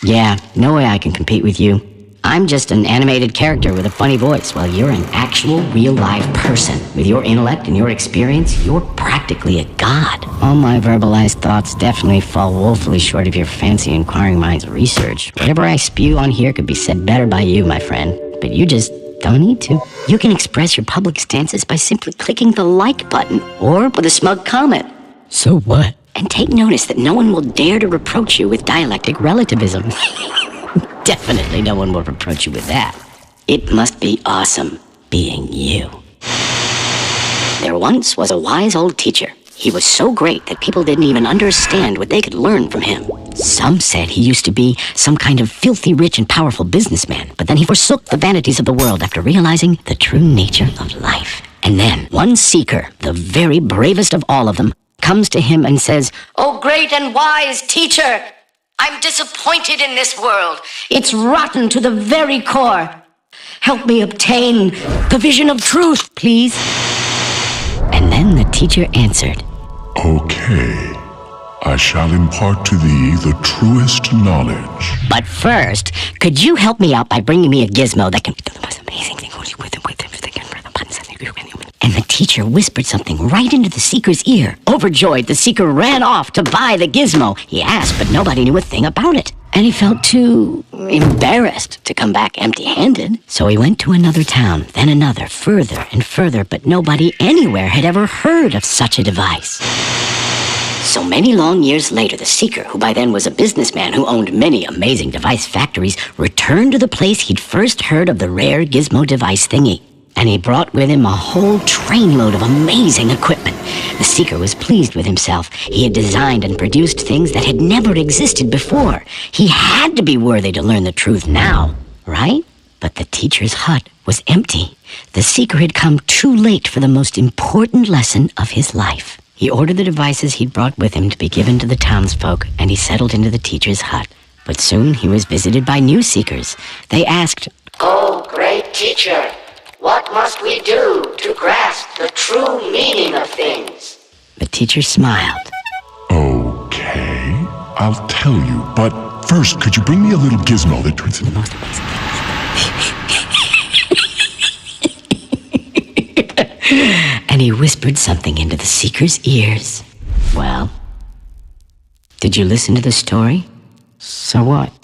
Yeah, no way I can compete with you. I'm just an animated character with a funny voice, while you're an actual, real-life person. With your intellect and your experience, you're practically a god. All my verbalized thoughts definitely fall woefully short of your fancy inquiring mind's research. Whatever I spew on here could be said better by you, my friend. But you just don't need to. You can express your public stances by simply clicking the like button, or with a smug comment. So what? And take notice that no one will dare to reproach you with dialectic relativism. Definitely no one will reproach you with that. It must be awesome being you. There once was a wise old teacher. He was so great that people didn't even understand what they could learn from him. Some said he used to be some kind of filthy rich and powerful businessman, but then he forsook the vanities of the world after realizing the true nature of life. And then one seeker, the very bravest of all of them, comes to him and says, "Oh, great and wise teacher, I'm disappointed in this world. It's rotten to the very core. Help me obtain the vision of truth, please." And then the teacher answered, "Okay, I shall impart to thee the truest knowledge. But first, could you help me out by bringing me a gizmo that can do the most amazing thing with him? And the teacher whispered something right into the seeker's ear. Overjoyed, the seeker ran off to buy the gizmo. He asked, but nobody knew a thing about it. And he felt too embarrassed to come back empty-handed. So he went to another town, then another, further and further, but nobody anywhere had ever heard of such a device. So many long years later, the seeker, who by then was a businessman who owned many amazing device factories, returned to the place he'd first heard of the rare gizmo device thingy. And he brought with him a whole trainload of amazing equipment. The seeker was pleased with himself. He had designed and produced things that had never existed before. He had to be worthy to learn the truth now, right? But the teacher's hut was empty. The seeker had come too late for the most important lesson of his life. He ordered the devices he'd brought with him to be given to the townsfolk, and he settled into the teacher's hut. But soon he was visited by new seekers. They asked, "Oh, great teacher, what must we do to grasp the true meaning of things?" The teacher smiled. Okay, I'll tell you, but first, could you bring me a little gizmo that turns into The most amazing thing. And he whispered something into the seeker's ears. Well, did you listen to the story? So what?